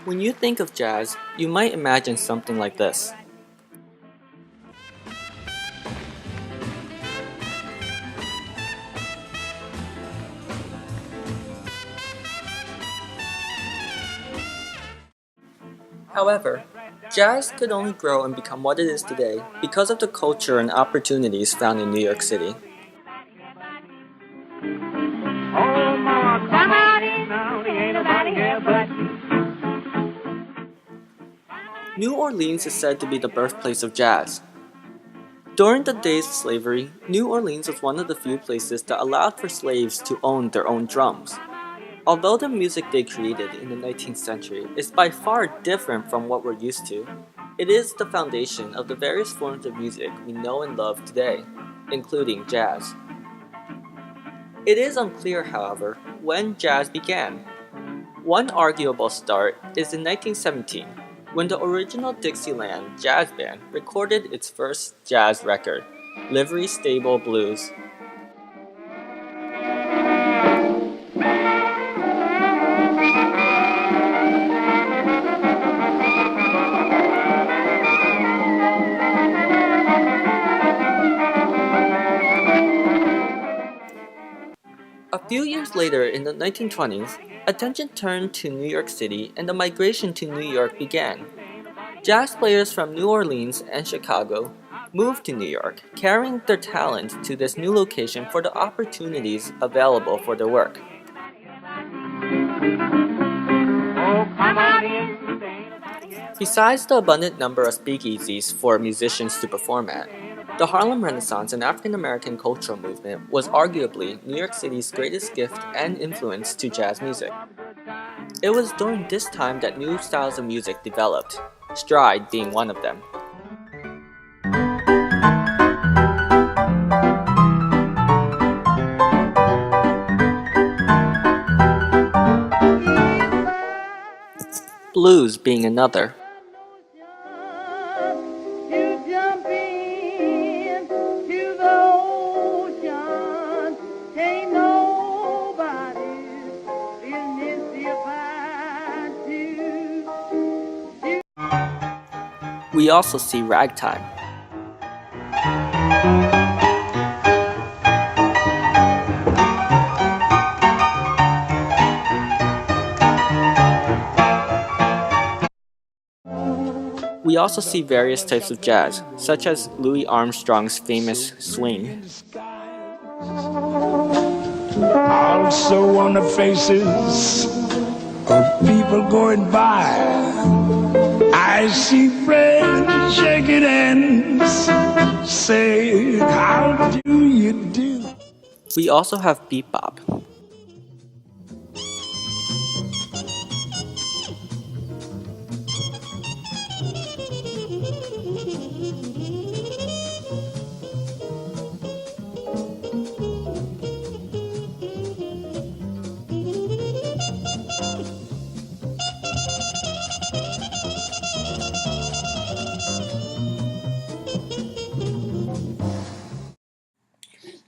When you think of jazz, you might imagine something like this. However, jazz could only grow and become what it is today because of the culture and opportunities found in New York City. New Orleans is said to be the birthplace of jazz. During the days of slavery, New Orleans was one of the few places that allowed for slaves to own their own drums. Although the music they created in the 19th century is by far different from what we're used to, it is the foundation of the various forms of music we know and love today, including jazz. It is unclear, however, when jazz began. One arguable start is in 1917, when the original Dixieland Jazz Band recorded its first jazz record, Livery Stable Blues. A few years later, in the 1920s, attention turned to New York City and the migration to New York began. Jazz players from New Orleans and Chicago moved to New York, carrying their talent to this new location for the opportunities available for their work. Besides the abundant number of speakeasies for musicians to perform at, the Harlem Renaissance and African American cultural movement was arguably New York City's greatest gift and influence to jazz music. It was during this time that new styles of music developed, stride being one of them. Blues being another. We also see ragtime. We also see various types of jazz, such as Louis Armstrong's famous swing. Also on the faces of people going by, I see friends shaking hands, saying, how do you do? We also have bebop.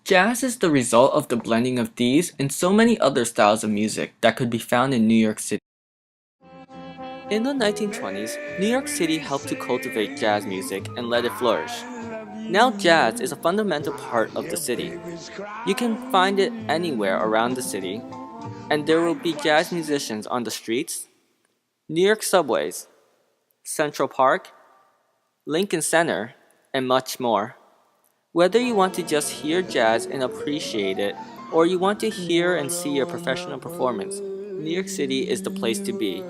Jazz is the result of the blending of these and so many other styles of music that could be found in New York City. In the 1920s, New York City helped to cultivate jazz music and let it flourish. Now jazz is a fundamental part of the city. You can find it anywhere around the city, and there will be jazz musicians on the streets, New York subways, Central Park, Lincoln Center, and much more. Whether you want to just hear jazz and appreciate it, or you want to hear and see a professional performance, New York City is the place to be.